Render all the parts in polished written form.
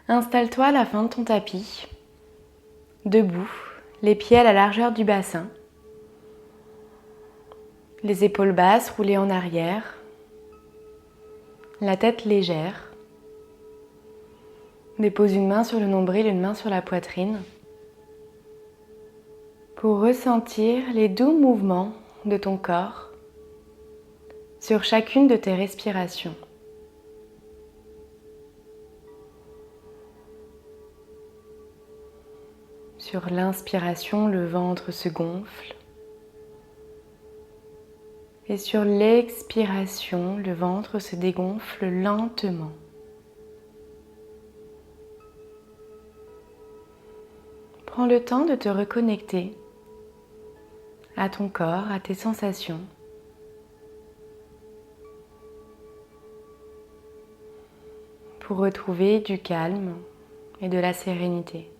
Installe-toi à la fin de ton tapis, debout, les pieds à la largeur du bassin, les épaules basses roulées en arrière, la tête légère. Dépose une main sur le nombril, une main sur la poitrine pour ressentir les doux mouvements de ton corps sur chacune de tes respirations. Sur l'inspiration, le ventre se gonfle. Et sur l'expiration, le ventre se dégonfle lentement. Prends le temps de te reconnecter à ton corps, à tes sensations. Pour retrouver du calme et de la sérénité.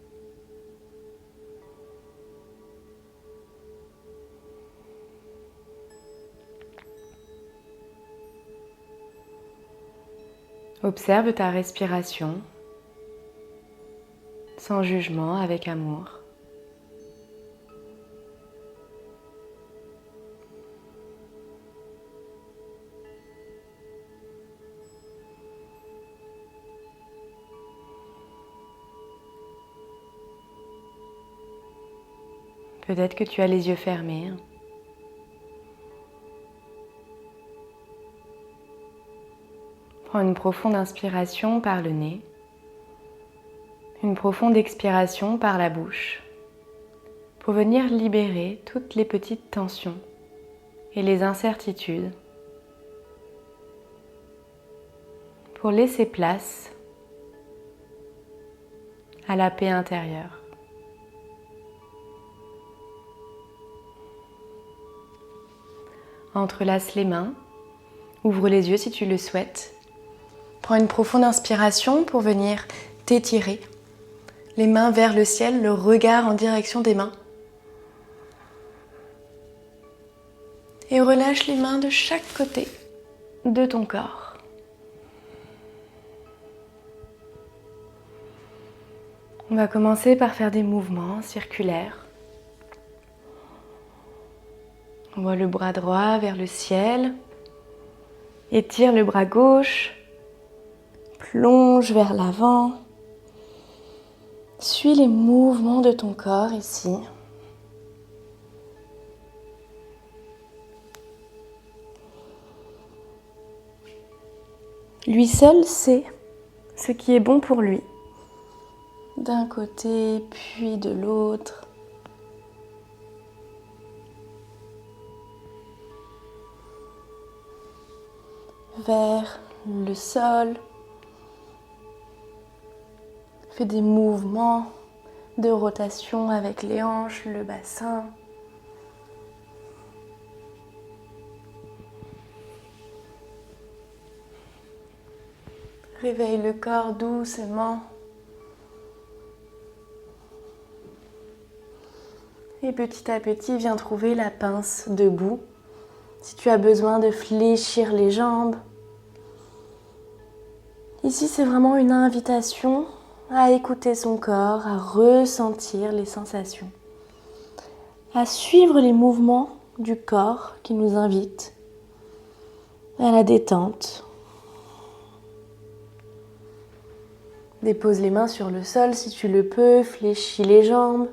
Observe ta respiration sans jugement, avec amour. Peut-être que tu as les yeux fermés. Prends une profonde inspiration par le nez, une profonde expiration par la bouche, pour venir libérer toutes les petites tensions et les incertitudes, pour laisser place à la paix intérieure. Entrelace les mains, ouvre les yeux si tu le souhaites. Prends une profonde inspiration pour venir t'étirer. Les mains vers le ciel, le regard en direction des mains. Et relâche les mains de chaque côté de ton corps. On va commencer par faire des mouvements circulaires. On voit le bras droit vers le ciel. Étire le bras gauche. Plonge vers l'avant. Suis les mouvements de ton corps ici. Lui seul sait ce qui est bon pour lui. D'un côté, puis de l'autre. Vers le sol. Fais des mouvements de rotation avec les hanches, le bassin. Réveille le corps doucement. Et petit à petit, viens trouver la pince debout. Si tu as besoin de fléchir les jambes. Ici, c'est vraiment une invitation à écouter son corps, à ressentir les sensations, à suivre les mouvements du corps qui nous invitent à la détente. Dépose les mains sur le sol si tu le peux, fléchis les jambes.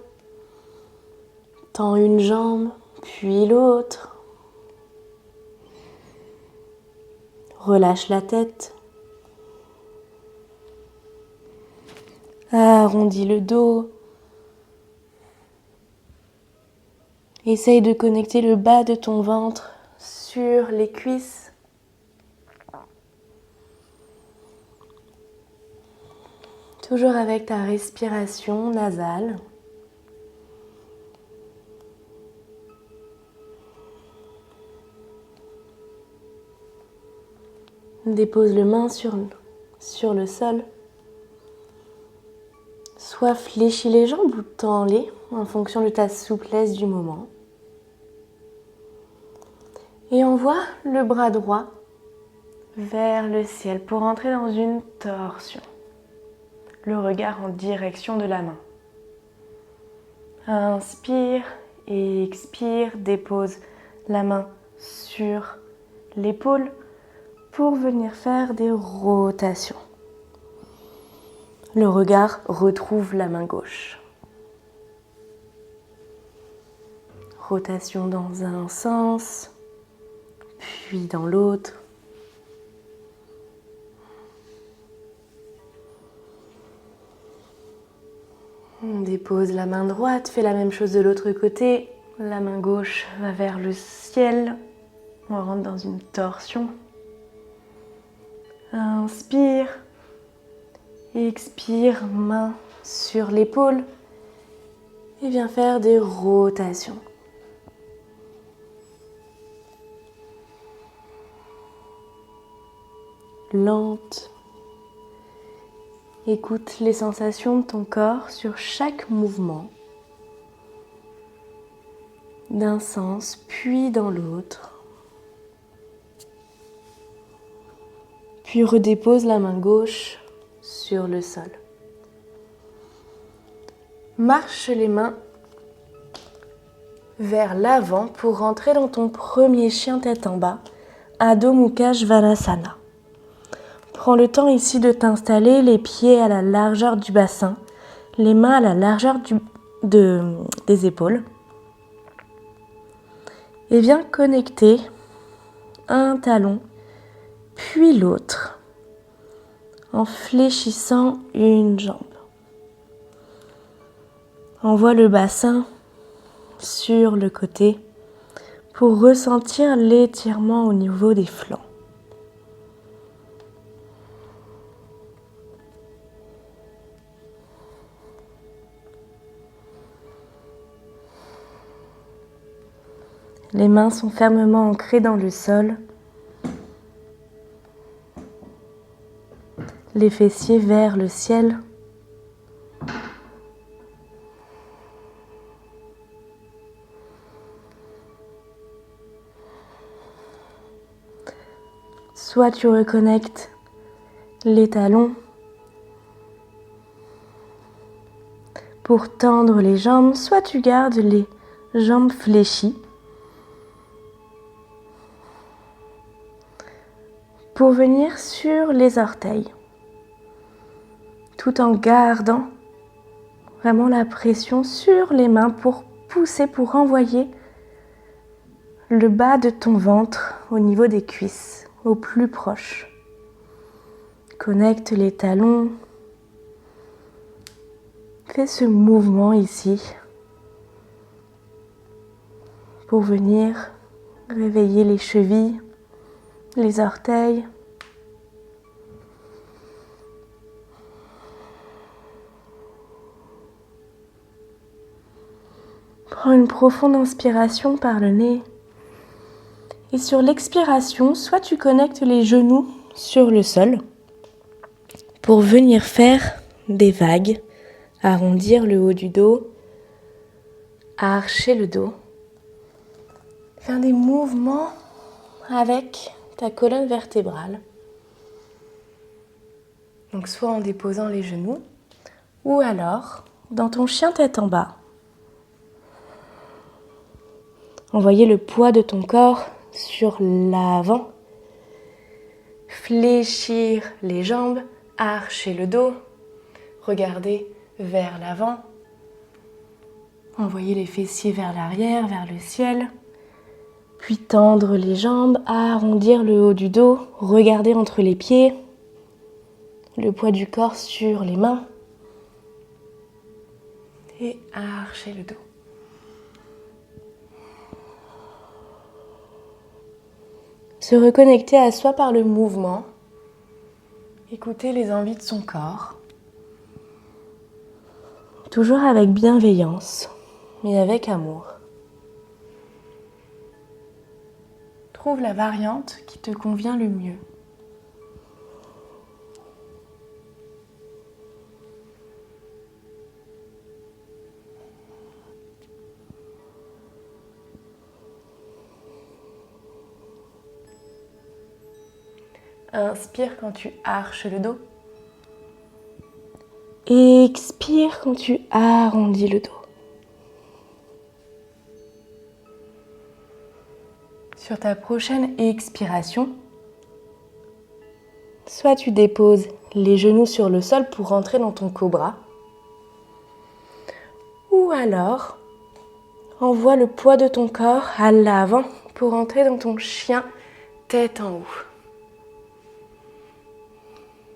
Tends une jambe, puis l'autre. Relâche la tête. Arrondis le dos. Essaye de connecter le bas de ton ventre sur les cuisses. Toujours avec ta respiration nasale. Dépose les mains sur le sol. Soit fléchis les jambes ou tends-les en fonction de ta souplesse du moment. Et envoie le bras droit vers le ciel pour entrer dans une torsion. le regard en direction de la main. Inspire et expire, dépose la main sur l'épaule pour venir faire des rotations. Le regard retrouve la main gauche. Rotation dans un sens, puis dans l'autre. On dépose la main droite, fait la même chose de l'autre côté. La main gauche va vers le ciel. On rentre dans une torsion. Inspire. Expire, main sur l'épaule. Et viens faire des rotations. Lente. Écoute les sensations de ton corps sur chaque mouvement, d'un sens puis dans l'autre. Puis redépose la main gauche sur le sol. Marche les mains vers l'avant pour rentrer dans ton premier chien tête en bas, Adho Mukha Svanasana. Prends le temps ici de t'installer, les pieds à la largeur du bassin, les mains à la largeur des épaules. Et viens connecter un talon, puis l'autre, en fléchissant une jambe. Envoie le bassin sur le côté pour ressentir l'étirement au niveau des flancs. Les mains sont fermement ancrées dans le sol. Les fessiers vers le ciel. Soit tu reconnectes les talons pour tendre les jambes, soit tu gardes les jambes fléchies pour venir sur les orteils, tout en gardant vraiment la pression sur les mains pour pousser, pour envoyer le bas de ton ventre au niveau des cuisses, au plus proche. Connecte les talons. Fais ce mouvement ici pour venir réveiller les chevilles, les orteils. Prends une profonde inspiration par le nez. Et sur l'expiration, soit tu connectes les genoux sur le sol pour venir faire des vagues, arrondir le haut du dos, archer le dos. Faire des mouvements avec ta colonne vertébrale. Donc soit en déposant les genoux, ou alors dans ton chien tête en bas. Envoyer le poids de ton corps sur l'avant. Fléchir les jambes, archer le dos. Regarder vers l'avant. Envoyer les fessiers vers l'arrière, vers le ciel. Puis tendre les jambes, arrondir le haut du dos, regarder entre les pieds, le poids du corps sur les mains et archer le dos. Se reconnecter à soi par le mouvement, écouter les envies de son corps, toujours avec bienveillance et avec amour. Trouve la variante qui te convient le mieux. Inspire quand tu arches le dos. Et expire quand tu arrondis le dos. Sur ta prochaine expiration, soit tu déposes les genoux sur le sol pour rentrer dans ton cobra, ou alors envoie le poids de ton corps à l'avant pour entrer dans ton chien tête en haut.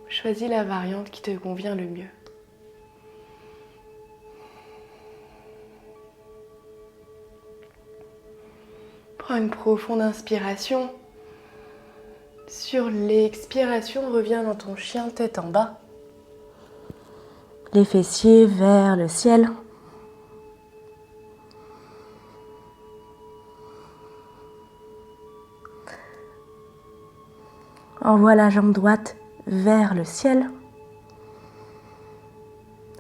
Choisis la variante qui te convient le mieux. Prends une profonde inspiration. Sur l'expiration, reviens dans ton chien tête en bas. Les fessiers vers le ciel. Envoie la jambe droite vers le ciel.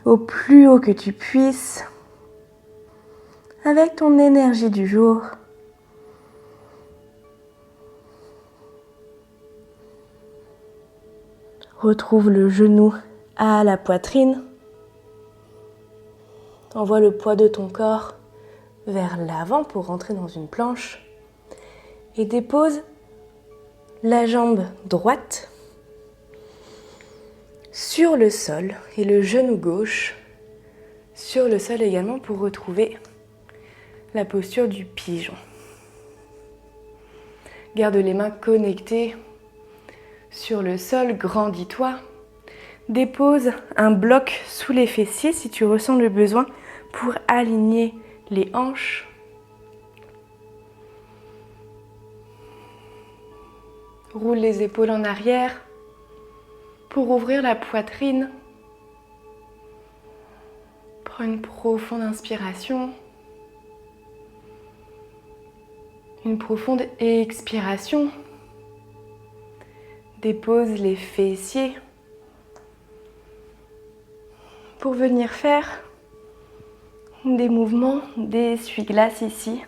Au plus haut que tu puisses. Avec ton énergie du jour. Retrouve le genou à la poitrine. Envoie le poids de ton corps vers l'avant pour rentrer dans une planche. Et dépose la jambe droite sur le sol et le genou gauche sur le sol également pour retrouver la posture du pigeon. Garde les mains connectées sur le sol, grandis-toi. Dépose un bloc sous les fessiers si tu ressens le besoin pour aligner les hanches. Roule les épaules en arrière pour ouvrir la poitrine. Prends une profonde inspiration. Une profonde expiration. Dépose les fessiers pour venir faire des mouvements d'essuie-glace ici,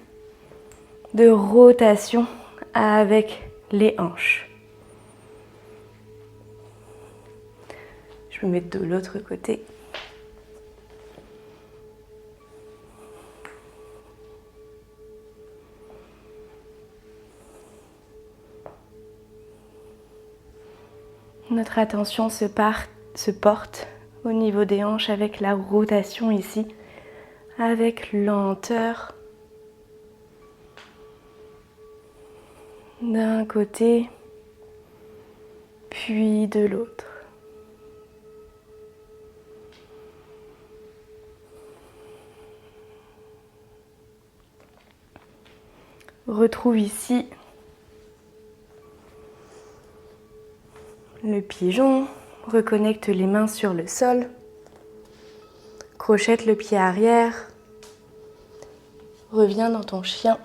de rotation avec les hanches. Je me mets de l'autre côté. Notre attention se porte au niveau des hanches avec la rotation ici, avec lenteur. D'un côté, puis de l'autre. Retrouve ici le pigeon, reconnecte les mains sur le sol, crochette le pied arrière, reviens dans ton chien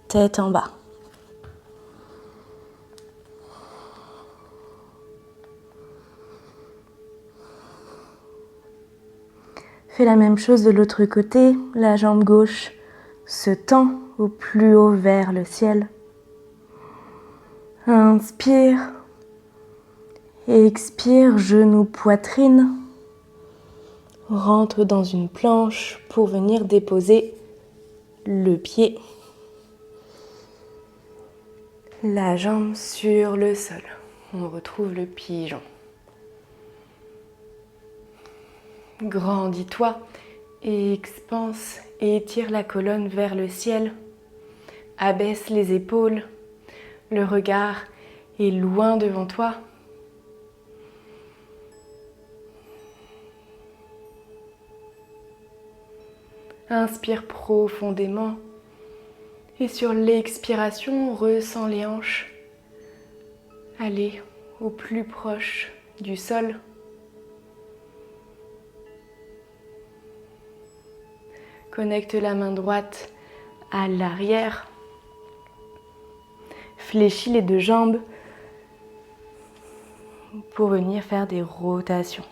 tête en bas. Fais la même chose de l'autre côté, la jambe gauche se tend au plus haut vers le ciel. Inspire. Expire, genou, poitrine. Rentre dans une planche pour venir déposer le pied. La jambe sur le sol. On retrouve le pigeon. Grandis-toi, expanse et étire la colonne vers le ciel. Abaisse les épaules. Le regard est loin devant toi. Inspire profondément et sur l'expiration, ressens les hanches aller au plus proche du sol. Connecte la main droite à l'arrière. Fléchis les deux jambes pour venir faire des rotations.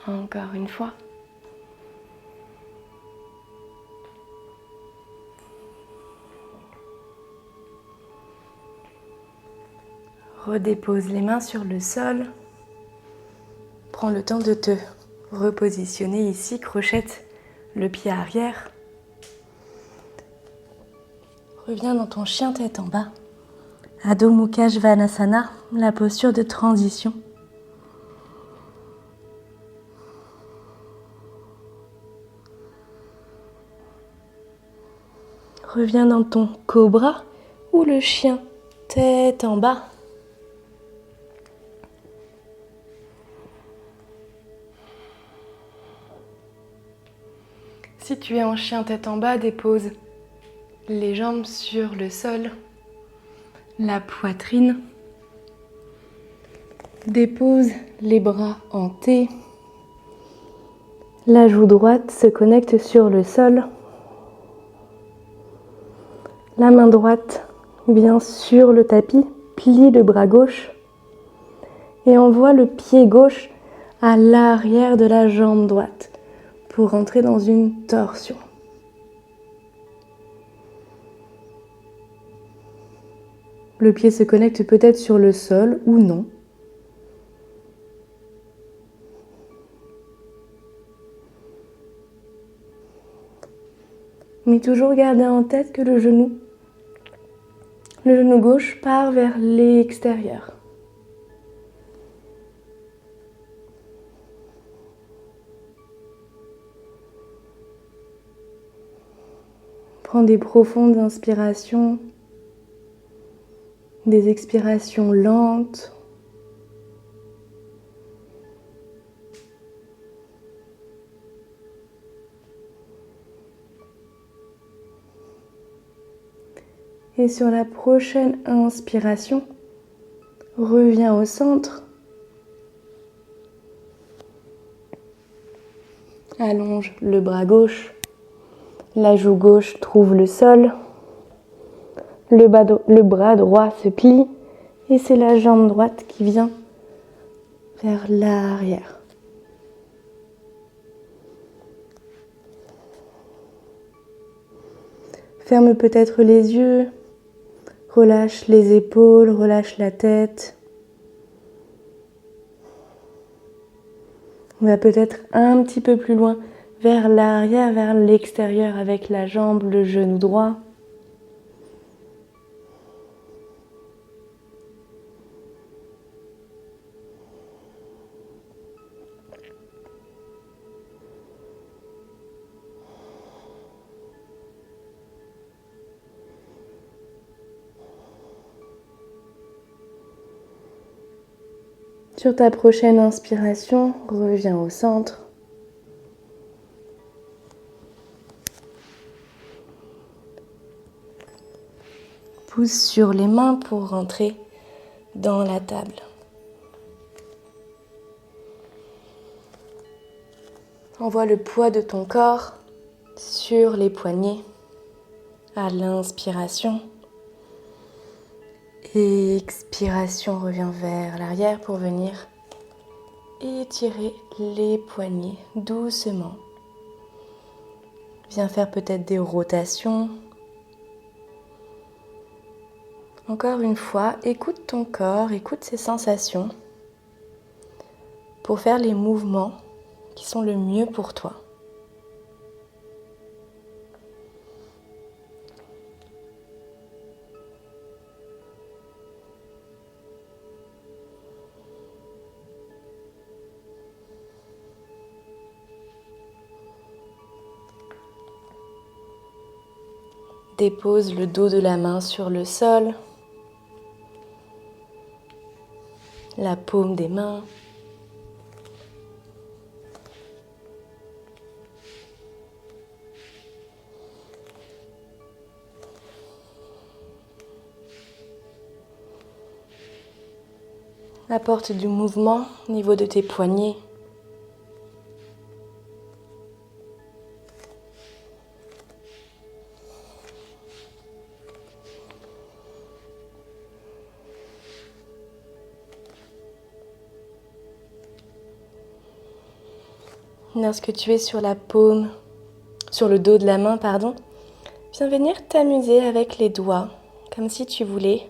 Encore une fois. Redépose les mains sur le sol. Prends le temps de te repositionner ici. Crochette le pied arrière. Reviens dans ton chien tête en bas. Adho Mukha Svanasana, la posture de transition. Reviens dans ton cobra ou le chien tête en bas. Si tu es en chien tête en bas, dépose les jambes sur le sol, la poitrine. Dépose les bras en T. La joue droite se connecte sur le sol. La main droite vient sur le tapis, plie le bras gauche et envoie le pied gauche à l'arrière de la jambe droite pour entrer dans une torsion. Le pied se connecte peut-être sur le sol ou non. Mais toujours garder en tête que le genou gauche part vers l'extérieur. Prends des profondes inspirations, des expirations lentes. Et sur la prochaine inspiration, reviens au centre. Allonge le bras gauche. La joue gauche trouve le sol. Le bras droit se plie. Et c'est la jambe droite qui vient vers l'arrière. Ferme peut-être les yeux. Relâche les épaules, relâche la tête. On va peut-être un petit peu plus loin vers l'arrière, vers l'extérieur avec la jambe, le genou droit. Sur ta prochaine inspiration, reviens au centre. Pousse sur les mains pour rentrer dans la table. Envoie le poids de ton corps sur les poignets à l'inspiration. Expiration, reviens vers l'arrière pour venir étirer les poignets doucement. Viens faire peut-être des rotations. Encore une fois, écoute ton corps, écoute ses sensations pour faire les mouvements qui sont le mieux pour toi. Dépose le dos de la main sur le sol, la paume des mains. Apporte du mouvement au niveau de tes poignets. Lorsque tu es sur le dos de la main, viens venir t'amuser avec les doigts, comme si tu voulais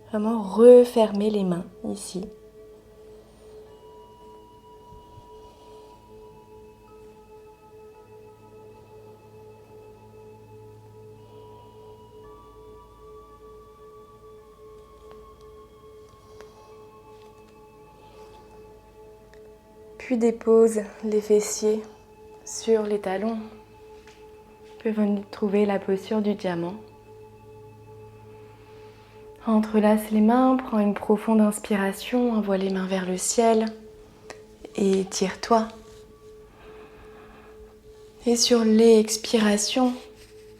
vraiment refermer les mains ici. Puis dépose les fessiers sur les talons. Tu peux venir trouver la posture du diamant. Entrelace les mains, prends une profonde inspiration, envoie les mains vers le ciel et tire-toi. Et sur l'expiration,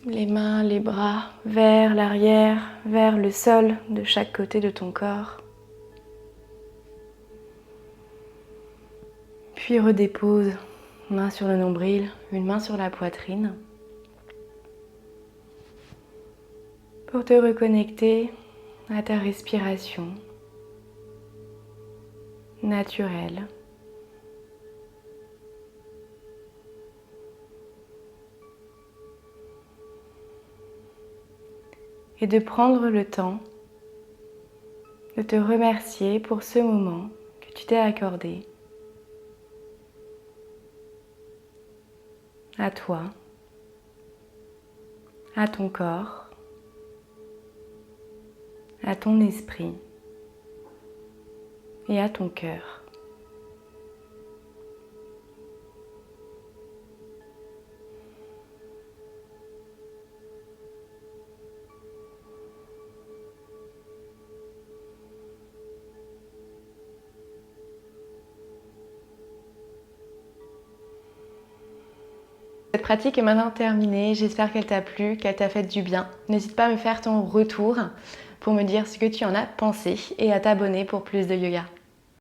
les mains, les bras vers l'arrière, vers le sol de chaque côté de ton corps. Puis redépose, main sur le nombril, une main sur la poitrine. Pour te reconnecter à ta respiration naturelle. Et de prendre le temps de te remercier pour ce moment que tu t'es accordé. À toi, à ton corps, à ton esprit et à ton cœur. Cette pratique est maintenant terminée, j'espère qu'elle t'a plu, qu'elle t'a fait du bien. N'hésite pas à me faire ton retour pour me dire ce que tu en as pensé et à t'abonner pour plus de yoga.